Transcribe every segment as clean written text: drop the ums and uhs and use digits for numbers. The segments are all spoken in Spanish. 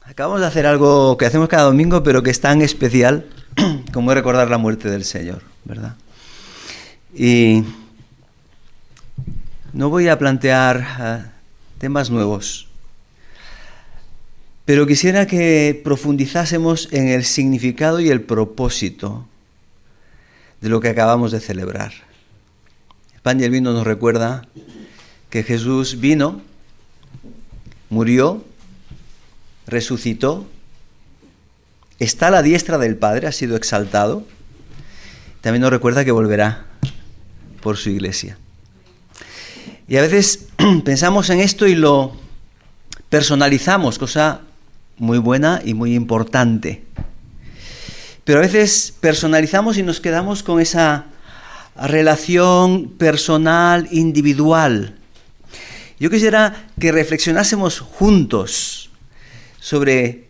Acabamos de hacer algo que hacemos cada domingo, pero que es tan especial como es recordar la muerte del Señor, ¿verdad? Y no voy a plantear temas nuevos, pero quisiera que profundizásemos en el significado y el propósito de lo que acabamos de celebrar. El pan y el vino nos recuerda que Jesús vino, murió, resucitó, está a la diestra del Padre, ha sido exaltado. También nos recuerda que volverá por su iglesia. Y a veces pensamos en esto y lo personalizamos, cosa muy buena y muy importante. Pero a veces personalizamos y nos quedamos con esa relación personal, individual. Yo quisiera que reflexionásemos juntos sobre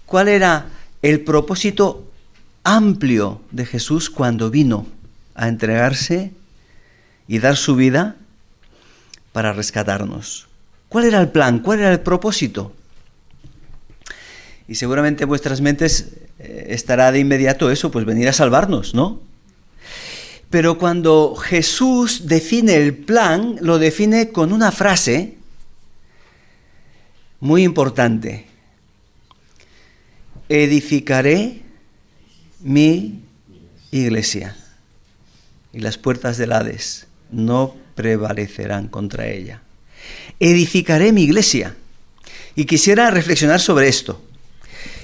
cuál era el propósito amplio de Jesús cuando vino a entregarse y dar su vida para rescatarnos. ¿Cuál era el plan? ¿Cuál era el propósito? Y seguramente en vuestras mentes estará de inmediato eso, pues venir a salvarnos, ¿no? Pero cuando Jesús define el plan, lo define con una frase muy importante. Edificaré mi iglesia y las puertas del Hades no prevalecerán contra ella. Edificaré mi iglesia. Y quisiera reflexionar sobre esto.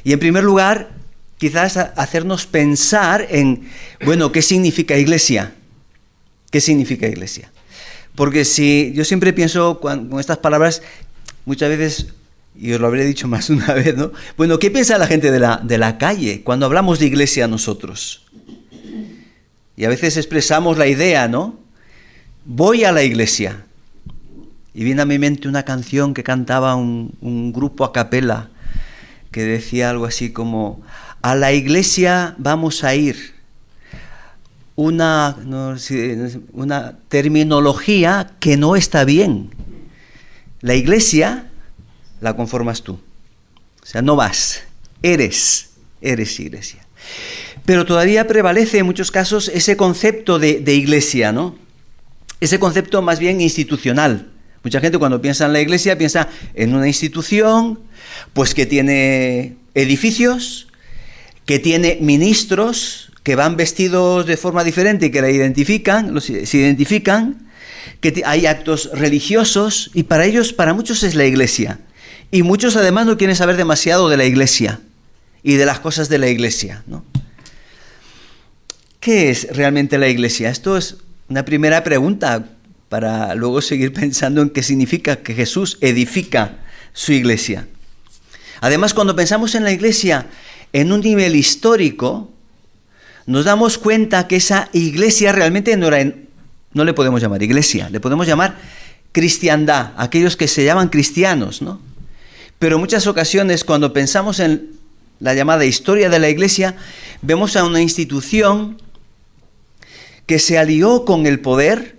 Y en primer lugar, quizás hacernos pensar en, bueno, ¿qué significa iglesia? ¿Qué significa iglesia? Porque si yo siempre pienso con estas palabras, muchas veces, y os lo habré dicho más una vez, ¿no? Bueno, ¿qué piensa la gente de la calle cuando hablamos de iglesia nosotros? Y a veces expresamos la idea, ¿no? Voy a la iglesia. Y viene a mi mente una canción que cantaba un grupo a capela que decía algo así como: a la iglesia vamos a ir. Una terminología que no está bien. La iglesia la conformas tú. O sea, no vas, eres iglesia. Pero todavía prevalece en muchos casos ese concepto de iglesia, ¿no? Ese concepto más bien institucional. Mucha gente cuando piensa en la iglesia piensa en una institución, pues que tiene edificios, que tiene ministros que van vestidos de forma diferente y que la identifican, se identifican, que hay actos religiosos y para ellos, para muchos es la iglesia. Y muchos además no quieren saber demasiado de la iglesia y de las cosas de la iglesia, ¿no? ¿Qué es realmente la iglesia? Esto es una primera pregunta para luego seguir pensando en qué significa que Jesús edifica su iglesia. Además, cuando pensamos en la iglesia en un nivel histórico, nos damos cuenta que esa iglesia realmente no le podemos llamar iglesia, le podemos llamar cristiandad, aquellos que se llaman cristianos, ¿no? Pero en muchas ocasiones cuando pensamos en la llamada historia de la iglesia, vemos a una institución que se alió con el poder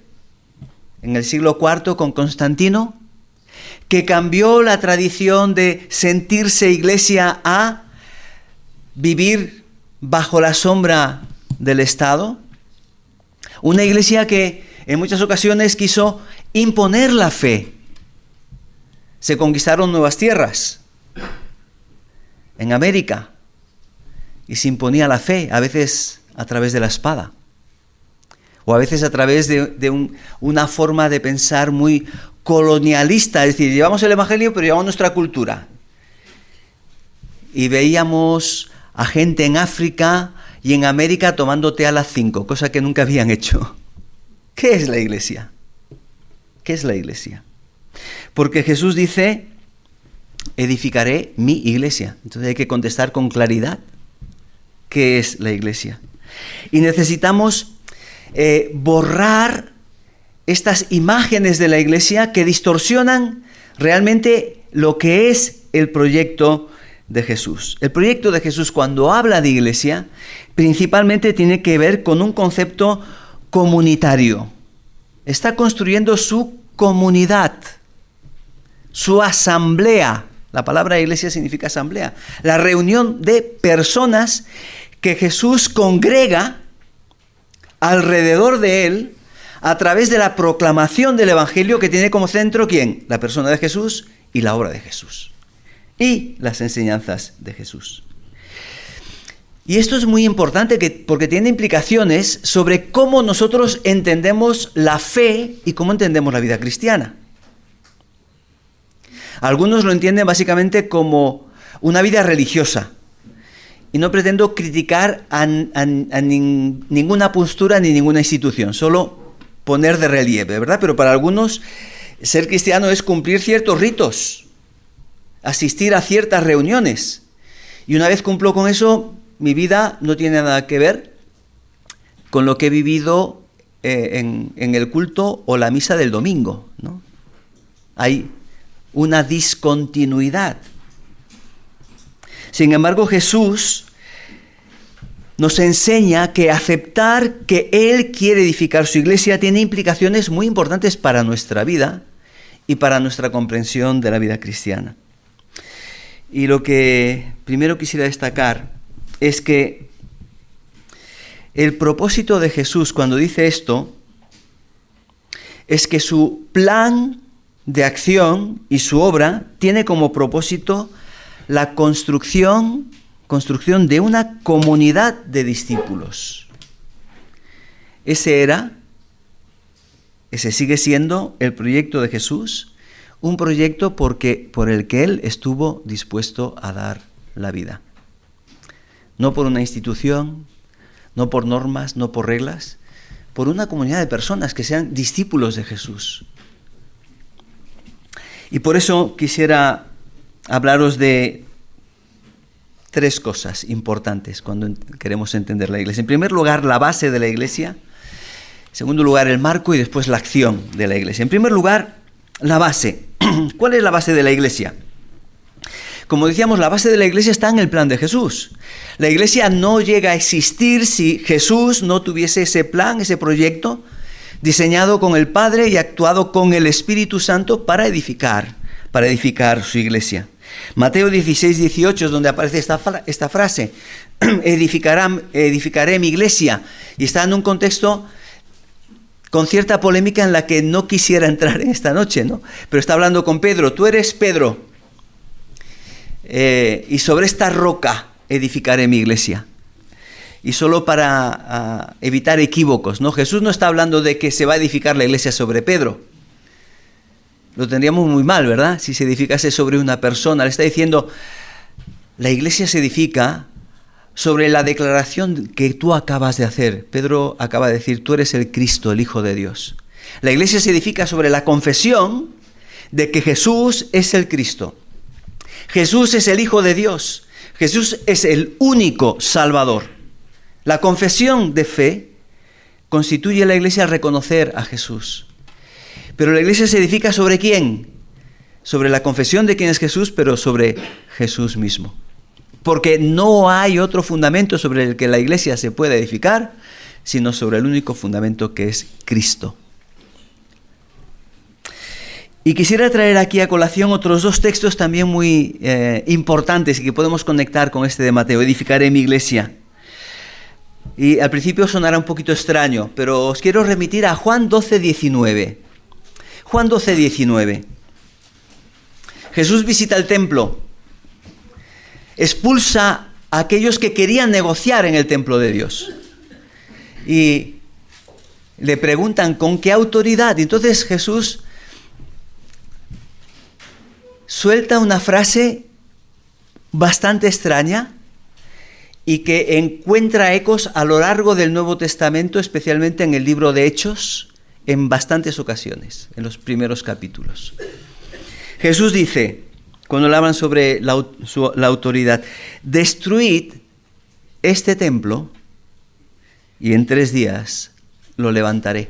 en el siglo IV con Constantino, que cambió la tradición de sentirse iglesia a vivir bajo la sombra del Estado. Una iglesia que en muchas ocasiones quiso imponer la fe. Se conquistaron nuevas tierras en América y se imponía la fe, a veces a través de la espada. O a veces a través de una forma de pensar muy colonialista, es decir, llevamos el evangelio pero llevamos nuestra cultura. Y veíamos a gente en África y en América tomando té a las 5, cosa que nunca habían hecho. ¿Qué es la iglesia? ¿Qué es la iglesia? Porque Jesús dice, edificaré mi iglesia. Entonces hay que contestar con claridad qué es la iglesia. Y necesitamos borrar estas imágenes de la iglesia que distorsionan realmente lo que es el proyecto de Jesús. El proyecto de Jesús, cuando habla de iglesia, principalmente tiene que ver con un concepto comunitario. Está construyendo su comunidad, su asamblea, La palabra iglesia significa asamblea. La reunión de personas que Jesús congrega alrededor de él a través de la proclamación del Evangelio, que tiene como centro, ¿quién? La persona de Jesús y la obra de Jesús. Y las enseñanzas de Jesús. Y esto es muy importante porque tiene implicaciones sobre cómo nosotros entendemos la fe y cómo entendemos la vida cristiana. Algunos lo entienden básicamente como una vida religiosa. Y no pretendo criticar a ninguna postura ni ninguna institución, solo poner de relieve, ¿verdad? Pero para algunos ser cristiano es cumplir ciertos ritos, asistir a ciertas reuniones. Y una vez cumplo con eso, mi vida no tiene nada que ver con lo que he vivido en el culto o la misa del domingo, ¿no? Hay una discontinuidad. Sin embargo, Jesús nos enseña que aceptar que Él quiere edificar su iglesia tiene implicaciones muy importantes para nuestra vida y para nuestra comprensión de la vida cristiana. Y lo que primero quisiera destacar es que el propósito de Jesús cuando dice esto es que su plan de acción y su obra tiene como propósito la construcción de una comunidad de discípulos. Ese sigue siendo el proyecto de Jesús, un proyecto por el que Él estuvo dispuesto a dar la vida. No por una institución, no por normas, no por reglas, por una comunidad de personas que sean discípulos de Jesús. Y por eso quisiera hablaros de 3 cosas importantes cuando queremos entender la iglesia. En primer lugar, la base de la iglesia. En segundo lugar, el marco y después la acción de la iglesia. En primer lugar, la base. ¿Cuál es la base de la iglesia? Como decíamos, la base de la iglesia está en el plan de Jesús. La iglesia no llega a existir si Jesús no tuviese ese plan, ese proyecto diseñado con el Padre y actuado con el Espíritu Santo para edificar su iglesia. Mateo 16, 18 es donde aparece esta frase, edificaré mi iglesia, y está en un contexto con cierta polémica en la que no quisiera entrar en esta noche, ¿no? Pero está hablando con Pedro, tú eres Pedro, y sobre esta roca edificaré mi iglesia. Y solo para evitar equívocos, ¿no? Jesús no está hablando de que se va a edificar la iglesia sobre Pedro. Lo tendríamos muy mal, ¿verdad? Si se edificase sobre una persona. Le está diciendo, la iglesia se edifica sobre la declaración que tú acabas de hacer. Pedro acaba de decir, tú eres el Cristo, el Hijo de Dios. La iglesia se edifica sobre la confesión de que Jesús es el Cristo. Jesús es el Hijo de Dios. Jesús es el único Salvador. La confesión de fe constituye la iglesia al reconocer a Jesús. Pero la iglesia se edifica ¿sobre quién? Sobre la confesión de quién es Jesús, pero sobre Jesús mismo. Porque no hay otro fundamento sobre el que la iglesia se pueda edificar, sino sobre el único fundamento que es Cristo. Y quisiera traer aquí a colación otros 2 textos también muy importantes y que podemos conectar con este de Mateo. Edificaré mi iglesia. Y al principio sonará un poquito extraño, pero os quiero remitir a Juan 12, 19. Juan 12, 19. Jesús visita el templo, expulsa a aquellos que querían negociar en el templo de Dios. Y le preguntan con qué autoridad. Y entonces Jesús suelta una frase bastante extraña y que encuentra ecos a lo largo del Nuevo Testamento, especialmente en el libro de Hechos, en bastantes ocasiones, en los primeros capítulos. Jesús dice, cuando le hablan sobre la autoridad, destruid este templo y en 3 días lo levantaré.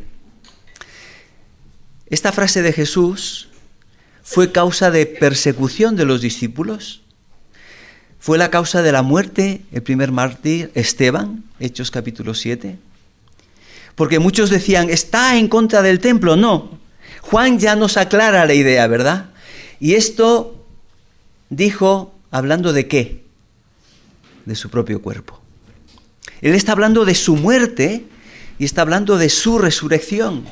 Esta frase de Jesús fue causa de persecución de los discípulos. Fue la causa de la muerte, el primer mártir, Esteban, Hechos capítulo 7. Porque muchos decían, está en contra del templo. No, Juan ya nos aclara la idea, ¿verdad? Y esto dijo, hablando de qué? De su propio cuerpo. Él está hablando de su muerte y está hablando de su resurrección.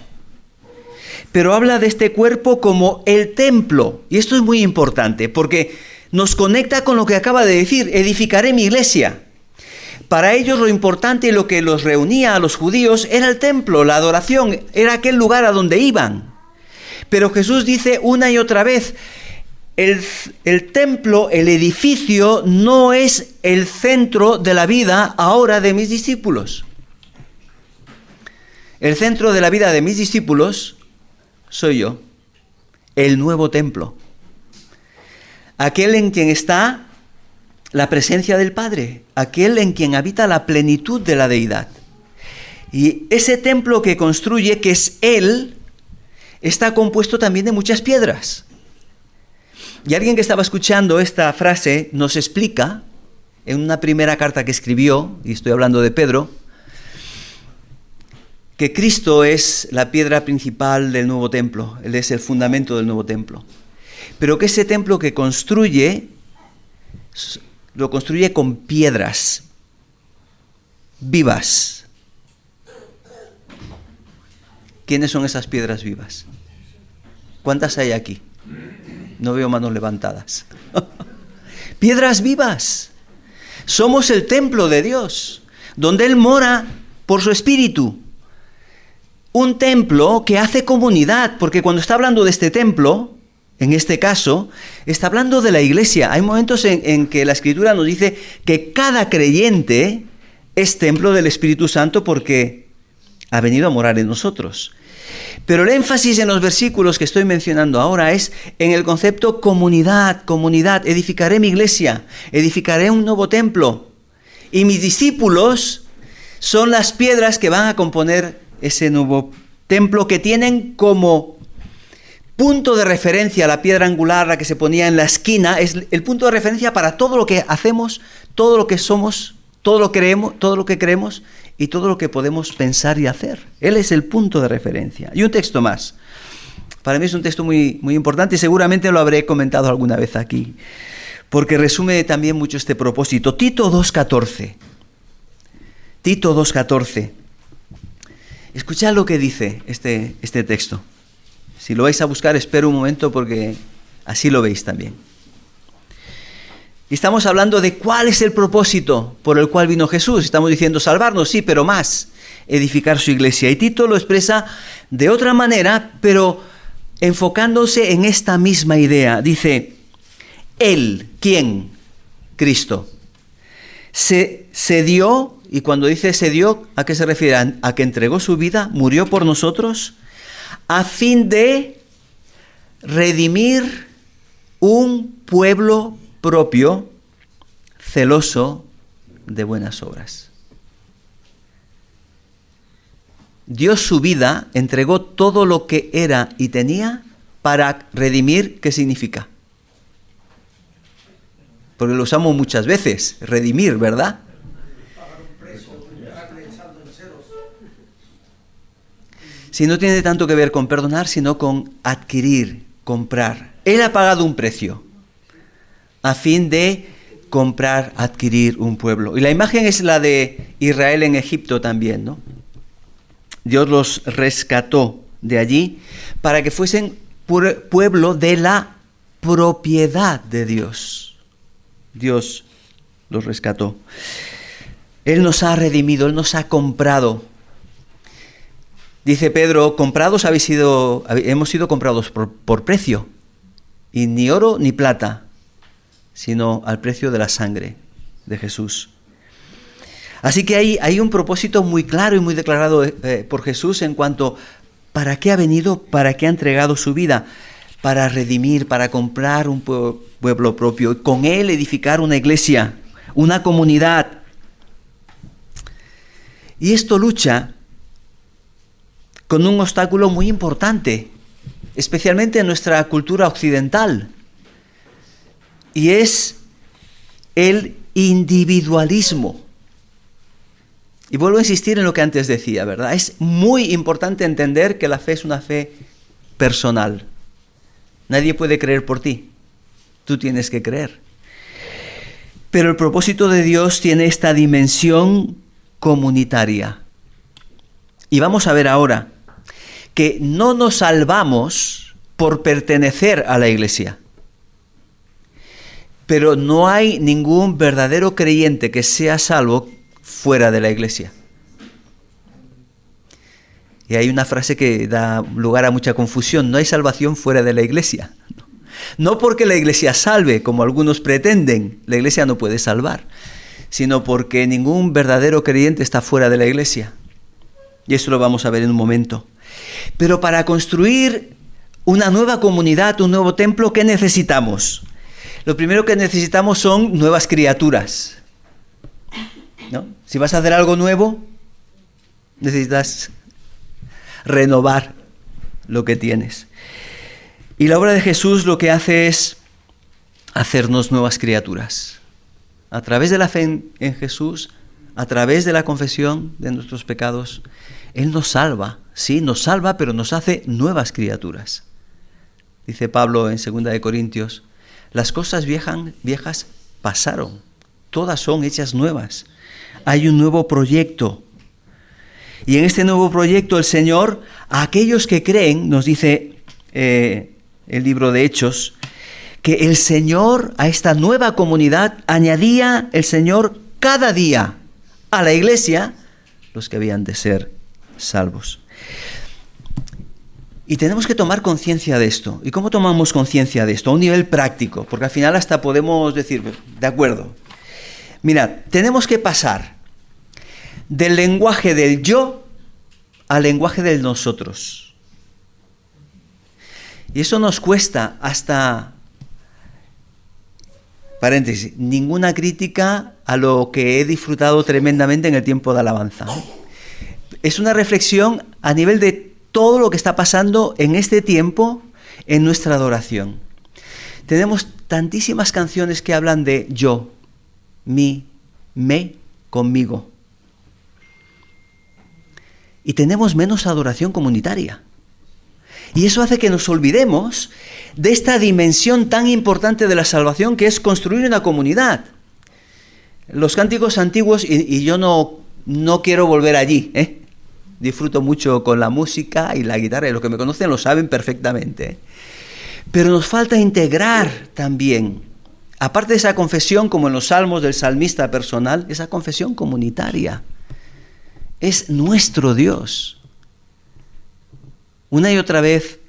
Pero habla de este cuerpo como el templo. Y esto es muy importante porque nos conecta con lo que acaba de decir: edificaré mi iglesia. Para ellos lo importante y lo que los reunía a los judíos era el templo, la adoración, era aquel lugar a donde iban. Pero Jesús dice una y otra vez: el templo, el edificio, no es el centro de la vida ahora de mis discípulos. El centro de la vida de mis discípulos soy yo, el nuevo templo. Aquel en quien está la presencia del Padre, aquel en quien habita la plenitud de la deidad. Y ese templo que construye, que es Él, está compuesto también de muchas piedras. Y alguien que estaba escuchando esta frase nos explica, en una primera carta que escribió, y estoy hablando de Pedro, que Cristo es la piedra principal del nuevo templo, Él es el fundamento del nuevo templo. Pero que ese templo que construye, lo construye con piedras vivas. ¿Quiénes son esas piedras vivas? ¿Cuántas hay aquí? No veo manos levantadas. Piedras vivas. Somos el templo de Dios, donde Él mora por su Espíritu. Un templo que hace comunidad, porque cuando está hablando de este templo, en este caso, está hablando de la iglesia. Hay momentos en que la Escritura nos dice que cada creyente es templo del Espíritu Santo porque ha venido a morar en nosotros. Pero el énfasis en los versículos que estoy mencionando ahora es en el concepto comunidad, comunidad. Edificaré mi iglesia, edificaré un nuevo templo. Y mis discípulos son las piedras que van a componer ese nuevo templo, que tienen como punto de referencia la piedra angular, la que se ponía en la esquina. Es el punto de referencia para todo lo que hacemos, todo lo que somos, todo lo que creemos y todo lo que podemos pensar y hacer. Él es el punto de referencia. Y un texto más. Para mí es un texto muy, muy importante y seguramente lo habré comentado alguna vez aquí, porque resume también mucho este propósito. Tito 2:14. Tito 2:14. Escuchad lo que dice este texto. Si lo vais a buscar, espero un momento porque así lo veis también. Y estamos hablando de cuál es el propósito por el cual vino Jesús. Estamos diciendo salvarnos, sí, pero más, edificar su iglesia. Y Tito lo expresa de otra manera, pero enfocándose en esta misma idea. Dice, Él, ¿quién? Cristo. Se dio, y cuando dice se dio, ¿a qué se refiere? ¿A que entregó su vida, murió por nosotros? A fin de redimir un pueblo propio, celoso de buenas obras. Dio su vida, entregó todo lo que era y tenía para redimir. ¿Qué significa? Porque lo usamos muchas veces, redimir, ¿verdad? Si no tiene tanto que ver con perdonar, sino con adquirir, comprar. Él ha pagado un precio a fin de comprar, adquirir un pueblo. Y la imagen es la de Israel en Egipto también, ¿no? Dios los rescató de allí para que fuesen pueblo de la propiedad de Dios. Dios los rescató. Él nos ha redimido, Él nos ha comprado. Dice Pedro, hemos sido comprados por precio, y ni oro ni plata, sino al precio de la sangre de Jesús. Así que hay un propósito muy claro y muy declarado por Jesús en cuanto para qué ha venido, para qué ha entregado su vida, para redimir, para comprar un pueblo propio y con él edificar una iglesia, una comunidad. Y esto lucha con un obstáculo muy importante, especialmente en nuestra cultura occidental, y es el individualismo. Y vuelvo a insistir en lo que antes decía, ¿verdad? Es muy importante entender que la fe es una fe personal. Nadie puede creer por ti. tú tienes que creer. Pero el propósito de Dios tiene esta dimensión comunitaria. Y vamos a ver ahora que no nos salvamos por pertenecer a la iglesia. Pero no hay ningún verdadero creyente que sea salvo fuera de la iglesia. Y hay una frase que da lugar a mucha confusión: no hay salvación fuera de la iglesia. No porque la iglesia salve, como algunos pretenden, la iglesia no puede salvar, sino porque ningún verdadero creyente está fuera de la iglesia. Y eso lo vamos a ver en un momento. Pero para construir una nueva comunidad, un nuevo templo, ¿qué necesitamos? Lo primero que necesitamos son nuevas criaturas, ¿no? Si vas a hacer algo nuevo, necesitas renovar lo que tienes. Y la obra de Jesús lo que hace es hacernos nuevas criaturas. A través de la fe en Jesús, a través de la confesión de nuestros pecados, Él nos salva. Sí, nos salva, pero nos hace nuevas criaturas. Dice Pablo en 2 Corintios: las cosas viejas pasaron, todas son hechas nuevas. Hay un nuevo proyecto. Y en este nuevo proyecto el Señor, a aquellos que creen, nos dice el libro de Hechos, que el Señor a esta nueva comunidad añadía el Señor cada día a la iglesia los que habían de ser salvos. Y tenemos que tomar conciencia de esto. ¿Y cómo tomamos conciencia de esto? A un nivel práctico, porque al final hasta podemos decir, de acuerdo. Mira, tenemos que pasar del lenguaje del yo al lenguaje del nosotros. Y eso nos cuesta hasta, paréntesis, ninguna crítica a lo que he disfrutado tremendamente en el tiempo de alabanza. Es una reflexión a nivel de todo lo que está pasando en este tiempo en nuestra adoración. Tenemos tantísimas canciones que hablan de yo, mí, me, conmigo. Y tenemos menos adoración comunitaria. Y eso hace que nos olvidemos de esta dimensión tan importante de la salvación, que es construir una comunidad. Los cánticos antiguos, y yo no quiero volver allí, disfruto mucho con la música y la guitarra, y los que me conocen lo saben perfectamente. Pero nos falta integrar también, aparte de esa confesión, como en los salmos del salmista personal, esa confesión comunitaria. Es nuestro Dios. Una y otra vez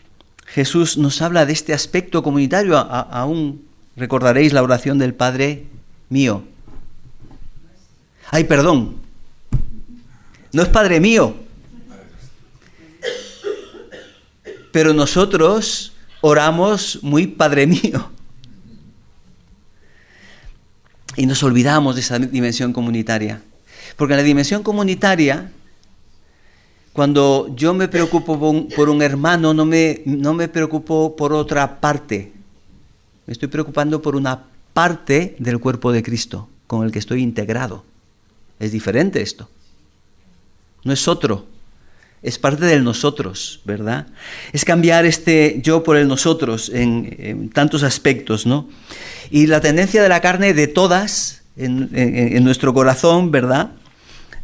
Jesús nos habla de este aspecto comunitario. Aún recordaréis la oración del Padre mío. Ay, perdón. No es Padre mío. Pero nosotros oramos muy Padre mío. Y nos olvidamos de esa dimensión comunitaria. Porque en la dimensión comunitaria, cuando yo me preocupo por un hermano, no me preocupo por otra parte. Me estoy preocupando por una parte del cuerpo de Cristo con el que estoy integrado. Es diferente esto. No es otro. Es parte del nosotros, ¿verdad? Es cambiar este yo por el nosotros en tantos aspectos, ¿no? Y la tendencia de la carne de todas en nuestro corazón, ¿verdad?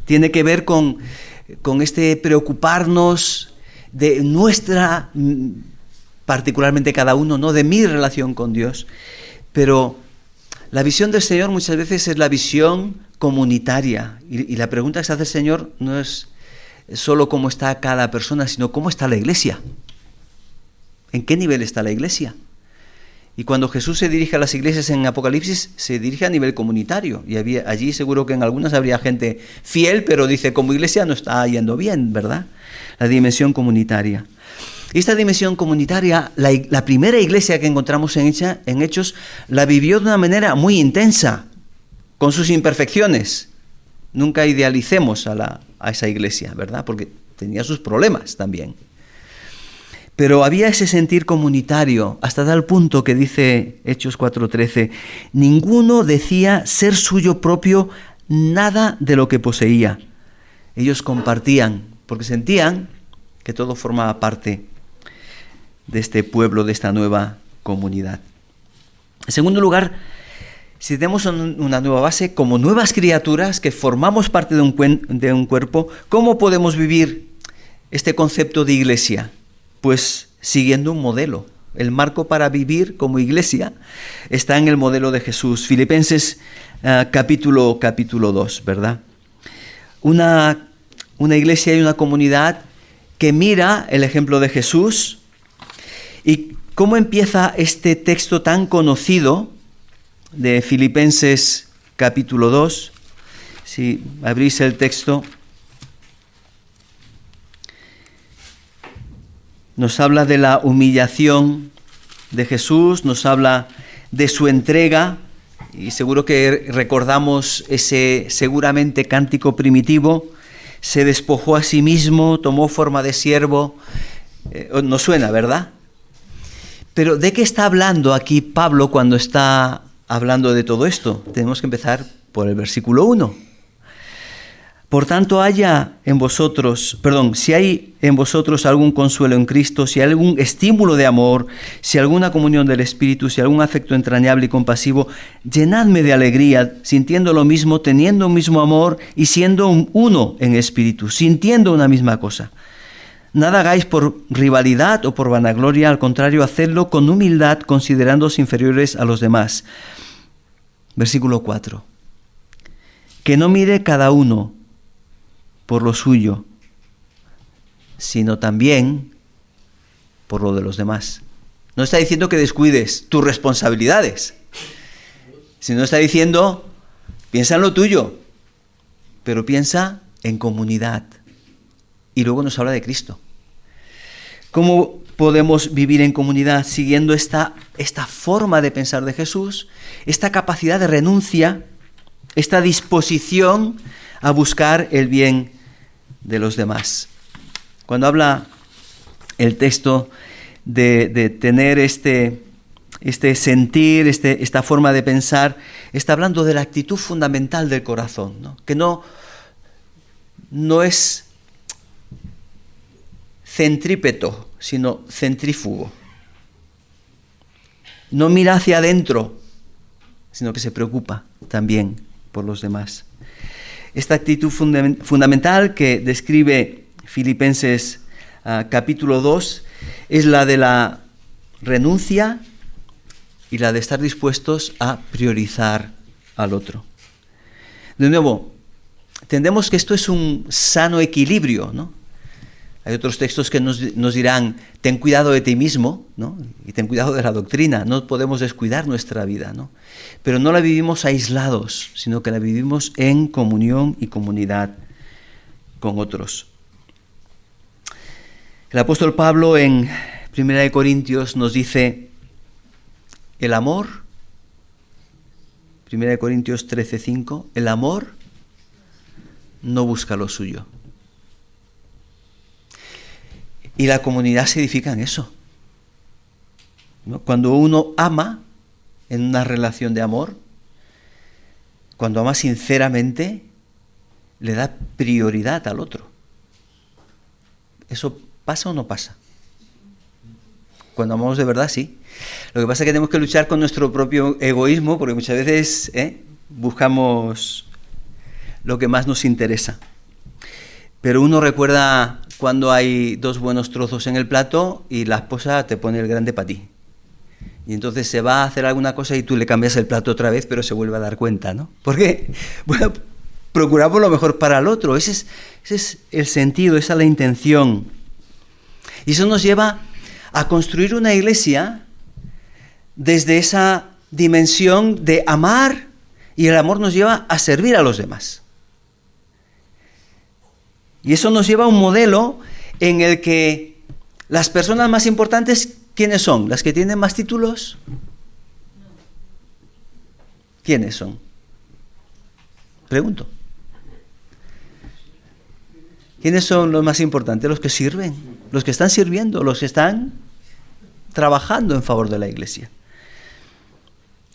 Tiene que ver con este preocuparnos de nuestra, particularmente cada uno, ¿no? De mi relación con Dios. Pero la visión del Señor muchas veces es la visión comunitaria. Y la pregunta que se hace el Señor no es solo cómo está cada persona, sino cómo está la iglesia. ¿En qué nivel está la iglesia? Y cuando Jesús se dirige a las iglesias en Apocalipsis, se dirige a nivel comunitario. Y allí seguro que en algunas habría gente fiel, pero dice, como iglesia no está yendo bien, ¿verdad? La dimensión comunitaria. Y esta dimensión comunitaria, la primera iglesia que encontramos en Hechos, la vivió de una manera muy intensa, con sus imperfecciones. Nunca idealicemos a esa iglesia, ¿verdad? Porque tenía sus problemas también. Pero había ese sentir comunitario, hasta tal punto que dice Hechos 4:13, ninguno decía ser suyo propio nada de lo que poseía. Ellos compartían, porque sentían que todo formaba parte de este pueblo, de esta nueva comunidad. En segundo lugar, si tenemos una nueva base, como nuevas criaturas que formamos parte de un cuerpo, ¿cómo podemos vivir este concepto de iglesia? Pues siguiendo un modelo. El marco para vivir como iglesia está en el modelo de Jesús. Filipenses capítulo 2, ¿verdad? Una iglesia y una comunidad que mira el ejemplo de Jesús. ¿Y cómo empieza este texto tan conocido de Filipenses capítulo 2? Si abrís el texto, nos habla de la humillación de Jesús, nos habla de su entrega, y seguro que recordamos ese seguramente cántico primitivo: se despojó a sí mismo, tomó forma de siervo. Nos suena, ¿verdad? Pero ¿de qué está hablando aquí Pablo cuando está hablando de todo esto? Tenemos que empezar por el versículo 1. Por tanto, si hay en vosotros algún consuelo en Cristo, si hay algún estímulo de amor, si alguna comunión del Espíritu, si algún afecto entrañable y compasivo, llenadme de alegría, sintiendo lo mismo, teniendo un mismo amor y siendo uno en espíritu, sintiendo una misma cosa. Nada hagáis por rivalidad o por vanagloria, al contrario, hacedlo con humildad, considerándoos inferiores a los demás. Versículo 4. Que no mire cada uno por lo suyo, sino también por lo de los demás. No está diciendo que descuides tus responsabilidades, sino está diciendo, piensa en lo tuyo, pero piensa en comunidad. Y luego nos habla de Cristo. ¿Cómo podemos vivir en comunidad siguiendo esta forma de pensar de Jesús, esta capacidad de renuncia, esta disposición a buscar el bien de los demás? Cuando habla el texto de tener este sentir, esta forma de pensar, está hablando de la actitud fundamental del corazón, ¿no? Que no es centrípeto, sino centrífugo. No mira hacia adentro, sino que se preocupa también por los demás. Esta actitud fundamental que describe Filipenses capítulo 2 es la de la renuncia y la de estar dispuestos a priorizar al otro. De nuevo, entendemos que esto es un sano equilibrio, ¿no? Hay otros textos que nos dirán, ten cuidado de ti mismo, ¿no? Y ten cuidado de la doctrina, no podemos descuidar nuestra vida, ¿no? Pero no la vivimos aislados, sino que la vivimos en comunión y comunidad con otros. El apóstol Pablo en 1 Corintios nos dice, el amor, 1 Corintios 13:5, el amor no busca lo suyo. Y la comunidad se edifica en eso, ¿no? Cuando uno ama en una relación de amor, cuando ama sinceramente, le da prioridad al otro. ¿Eso pasa o no pasa? Cuando amamos de verdad, sí. Lo que pasa es que tenemos que luchar con nuestro propio egoísmo, porque muchas veces buscamos lo que más nos interesa. Pero uno recuerda cuando hay dos buenos trozos en el plato y la esposa te pone el grande para ti. Y entonces se va a hacer alguna cosa y tú le cambias el plato otra vez, pero se vuelve a dar cuenta, ¿no? ¿Por qué? Bueno, procuramos lo mejor para el otro. Ese es el sentido, esa es la intención. Y eso nos lleva a construir una iglesia desde esa dimensión de amar, y el amor nos lleva a servir a los demás. Y eso nos lleva a un modelo en el que las personas más importantes, ¿quiénes son? ¿Las que tienen más títulos? ¿Quiénes son? Pregunto. ¿Quiénes son los más importantes? Los que sirven, los que están sirviendo, los que están trabajando en favor de la iglesia.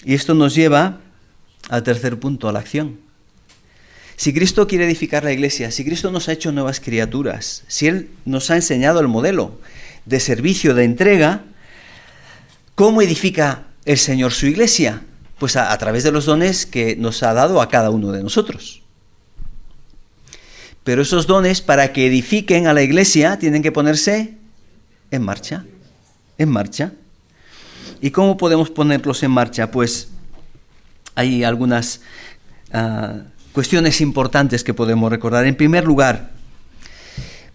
Y esto nos lleva al tercer punto, a la acción. Si Cristo quiere edificar la iglesia, si Cristo nos ha hecho nuevas criaturas, si Él nos ha enseñado el modelo de servicio, de entrega, ¿cómo edifica el Señor su iglesia? Pues a través de los dones que nos ha dado a cada uno de nosotros. Pero esos dones, para que edifiquen a la iglesia, tienen que ponerse en marcha. En marcha. ¿Y cómo podemos ponerlos en marcha? Pues hay algunas cuestiones importantes que podemos recordar. En primer lugar,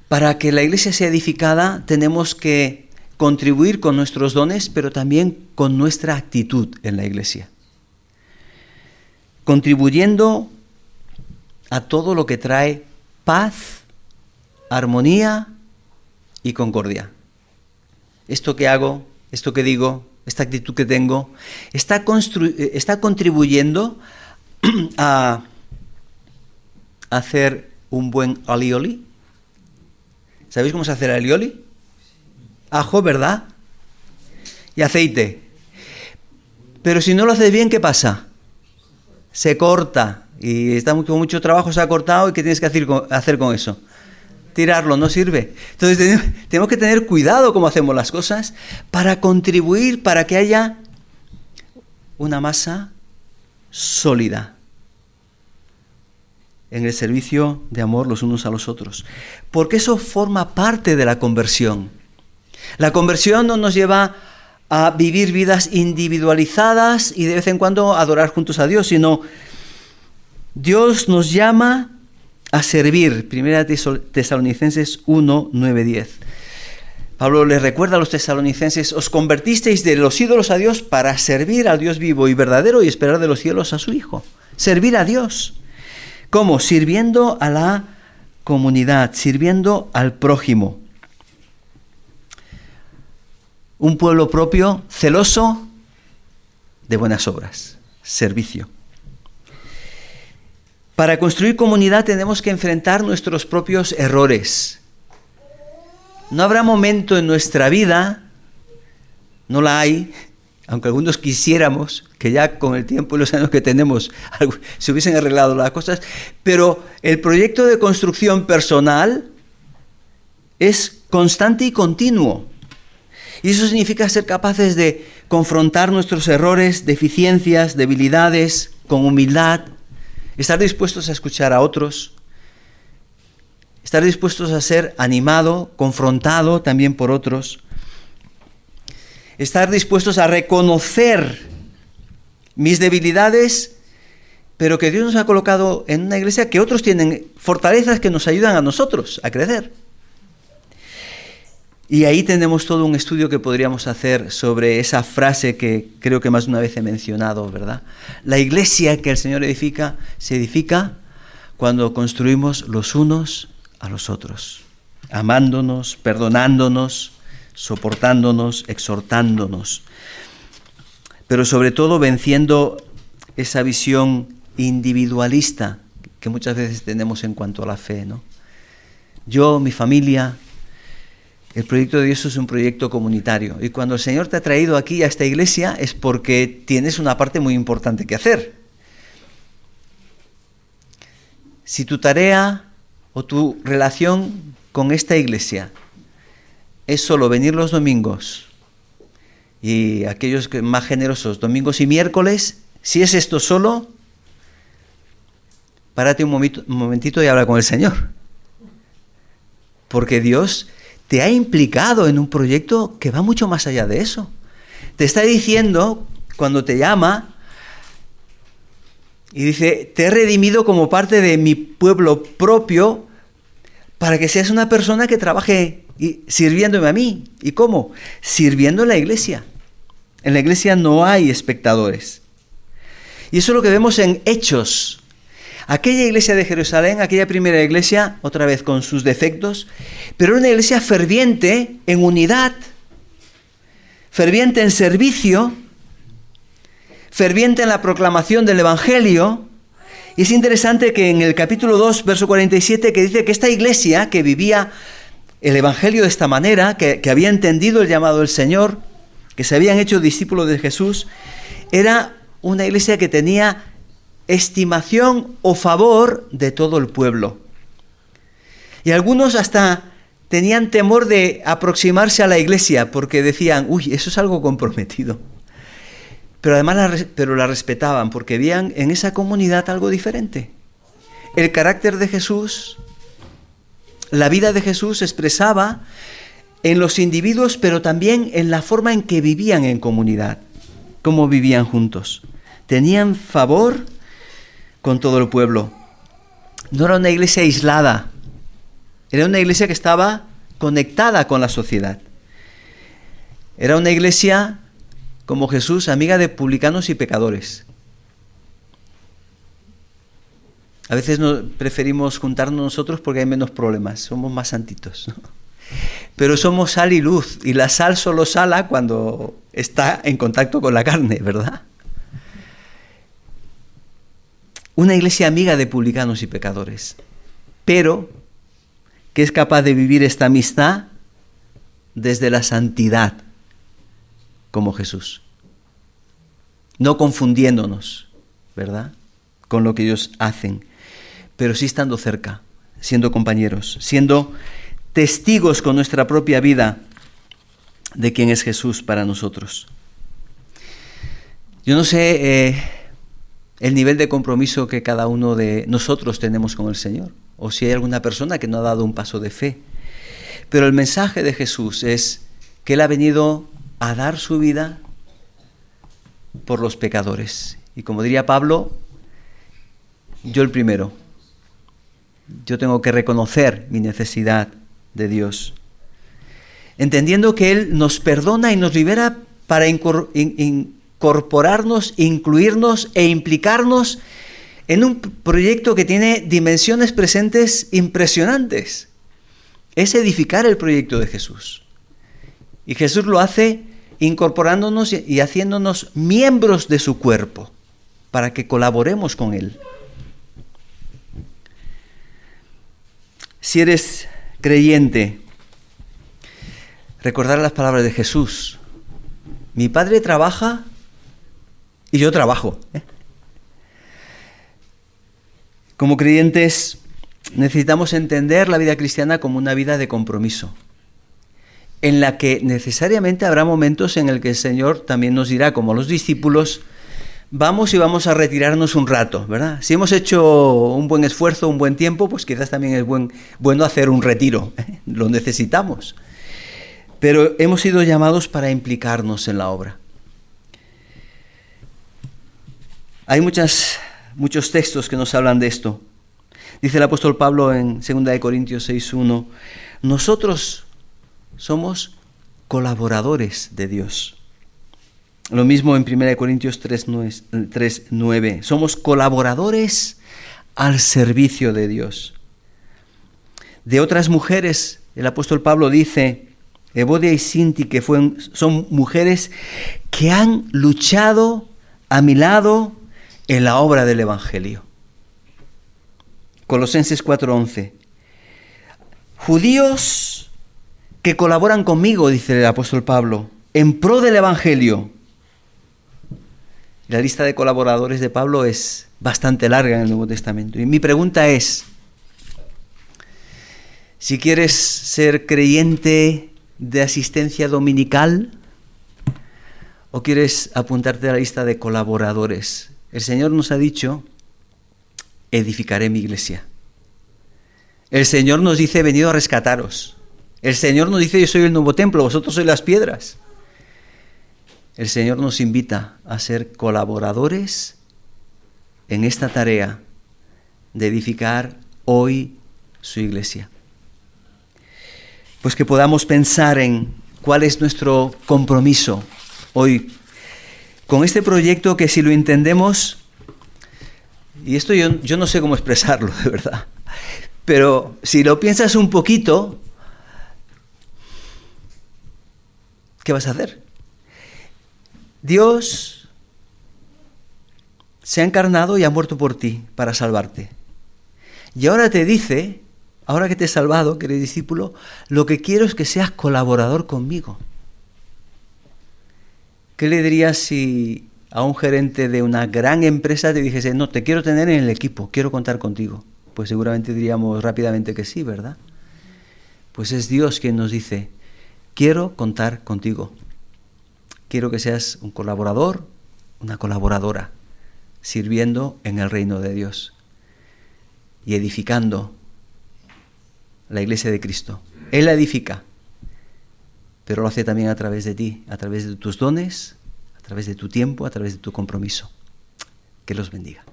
para que la iglesia sea edificada, tenemos que contribuir con nuestros dones, pero también con nuestra actitud en la iglesia. Contribuyendo a todo lo que trae paz, armonía y concordia. Esto que hago, esto que digo, esta actitud que tengo, está contribuyendo a hacer un buen alioli. ¿Sabéis cómo se hace el alioli? Ajo, ¿verdad? Y aceite. Pero si no lo haces bien, ¿qué pasa? Se corta. Y está con mucho trabajo, se ha cortado. ¿Y qué tienes que hacer con eso? Tirarlo, no sirve. Entonces tenemos que tener cuidado cómo hacemos las cosas para contribuir, para que haya una masa sólida en el servicio de amor los unos a los otros. Porque eso forma parte de la conversión. La conversión no nos lleva a vivir vidas individualizadas y de vez en cuando adorar juntos a Dios, sino Dios nos llama a servir. 1 Tesalonicenses 1, 9, 10. Pablo les recuerda a los tesalonicenses: os convertisteis de los ídolos a Dios para servir al Dios vivo y verdadero y esperar de los cielos a su Hijo. Servir a Dios. ¿Cómo? Sirviendo a la comunidad, sirviendo al prójimo. Un pueblo propio, celoso de buenas obras, servicio. Para construir comunidad tenemos que enfrentar nuestros propios errores. No habrá momento en nuestra vida, no la hay, aunque algunos quisiéramos que ya con el tiempo y los años que tenemos se hubiesen arreglado las cosas, pero el proyecto de construcción personal es constante y continuo. Y eso significa ser capaces de confrontar nuestros errores, deficiencias, debilidades, con humildad, estar dispuestos a escuchar a otros, estar dispuestos a ser animado, confrontado también por otros, estar dispuestos a reconocer mis debilidades, pero que Dios nos ha colocado en una iglesia que otros tienen fortalezas que nos ayudan a nosotros a crecer. Y ahí tenemos todo un estudio que podríamos hacer sobre esa frase que creo que más de una vez he mencionado, ¿verdad? La iglesia que el Señor edifica, se edifica cuando construimos los unos a los otros, amándonos, perdonándonos, soportándonos, exhortándonos, pero sobre todo venciendo esa visión individualista que muchas veces tenemos en cuanto a la fe, ¿no? Yo, mi familia. El proyecto de Dios es un proyecto comunitario y cuando el Señor te ha traído aquí a esta iglesia es porque tienes una parte muy importante que hacer. Si tu tarea o tu relación con esta iglesia es solo venir los domingos y aquellos que más generosos, domingos y miércoles, si es esto solo, párate un momentito y habla con el Señor. Porque Dios te ha implicado en un proyecto que va mucho más allá de eso. Te está diciendo, cuando te llama, y dice, te he redimido como parte de mi pueblo propio, para que seas una persona que trabaje sirviéndome a mí. ¿Y cómo? Sirviendo en la iglesia. En la iglesia no hay espectadores. Y eso es lo que vemos en Hechos. Aquella iglesia de Jerusalén, aquella primera iglesia, otra vez con sus defectos, pero era una iglesia ferviente en unidad, ferviente en servicio, ferviente en la proclamación del Evangelio. Y es interesante que en el capítulo 2, verso 47, que dice que esta iglesia que vivía el Evangelio de esta manera, que había entendido el llamado del Señor, que se habían hecho discípulos de Jesús, era una iglesia que tenía estimación o favor de todo el pueblo. Y algunos hasta tenían temor de aproximarse a la iglesia porque decían, uy, eso es algo comprometido. pero además la respetaban porque veían en esa comunidad algo diferente. El carácter de Jesús, la vida de Jesús se expresaba en los individuos, pero también en la forma en que vivían en comunidad, cómo vivían juntos. Tenían favor con todo el pueblo. No era una iglesia aislada, era una iglesia que estaba conectada con la sociedad. Era una iglesia, como Jesús, amiga de publicanos y pecadores. A veces preferimos juntarnos nosotros porque hay menos problemas, somos más santitos, ¿no? Pero somos sal y luz, y la sal solo sala cuando está en contacto con la carne, ¿verdad? Una iglesia amiga de publicanos y pecadores, pero que es capaz de vivir esta amistad desde la santidad, como Jesús. No confundiéndonos, ¿verdad?, con lo que ellos hacen, pero sí estando cerca, siendo compañeros, siendo testigos con nuestra propia vida de quién es Jesús para nosotros. Yo no sé el nivel de compromiso que cada uno de nosotros tenemos con el Señor, o si hay alguna persona que no ha dado un paso de fe, pero el mensaje de Jesús es que Él ha venido a dar su vida por los pecadores. Y como diría Pablo, yo el primero. Yo tengo que reconocer mi necesidad de Dios, entendiendo que Él nos perdona y nos libera para incorporarnos, incluirnos e implicarnos en un proyecto que tiene dimensiones presentes impresionantes. Es edificar el proyecto de Jesús. Y Jesús lo hace incorporándonos y haciéndonos miembros de su cuerpo para que colaboremos con Él. Si eres creyente, recordar las palabras de Jesús. Mi Padre trabaja y yo trabajo. Como creyentes necesitamos entender la vida cristiana como una vida de compromiso, en la que necesariamente habrá momentos en el que el Señor también nos dirá, como a los discípulos, vamos a retirarnos un rato, ¿verdad? Si hemos hecho un buen esfuerzo, un buen tiempo, pues quizás también es bueno hacer un retiro, lo necesitamos. Pero hemos sido llamados para implicarnos en la obra. Hay muchos textos que nos hablan de esto. Dice el apóstol Pablo en 2 Corintios 6:1, nosotros somos colaboradores de Dios. Lo mismo en 1 Corintios 3:9. Somos colaboradores al servicio de Dios. De otras mujeres, el apóstol Pablo dice, Evodia y Sinti, que son mujeres que han luchado a mi lado en la obra del Evangelio. Colosenses 4:11. Judíos que colaboran conmigo, dice el apóstol Pablo, en pro del Evangelio. La lista de colaboradores de Pablo es bastante larga en el Nuevo Testamento. Y mi pregunta es, si quieres ser creyente de asistencia dominical o quieres apuntarte a la lista de colaboradores, el Señor nos ha dicho, edificaré mi iglesia. El Señor nos dice, he venido a rescataros. El Señor nos dice, yo soy el nuevo templo, vosotros sois las piedras. El Señor nos invita a ser colaboradores en esta tarea de edificar hoy su iglesia. Pues que podamos pensar en cuál es nuestro compromiso hoy con este proyecto que, si lo entendemos, y esto yo no sé cómo expresarlo de verdad, pero si lo piensas un poquito, ¿qué vas a hacer? Dios se ha encarnado y ha muerto por ti para salvarte. Y ahora te dice, ahora que te he salvado, que eres discípulo, lo que quiero es que seas colaborador conmigo. ¿Qué le dirías si a un gerente de una gran empresa te dijese, no, te quiero tener en el equipo, quiero contar contigo? Pues seguramente diríamos rápidamente que sí, ¿verdad? Pues es Dios quien nos dice, quiero contar contigo. Quiero que seas un colaborador una colaboradora, sirviendo en el reino de Dios y edificando la iglesia de Cristo. Él la edifica, pero lo hace también a través de ti, a través de tus dones, a través de tu tiempo, a través de tu compromiso. Que los bendiga.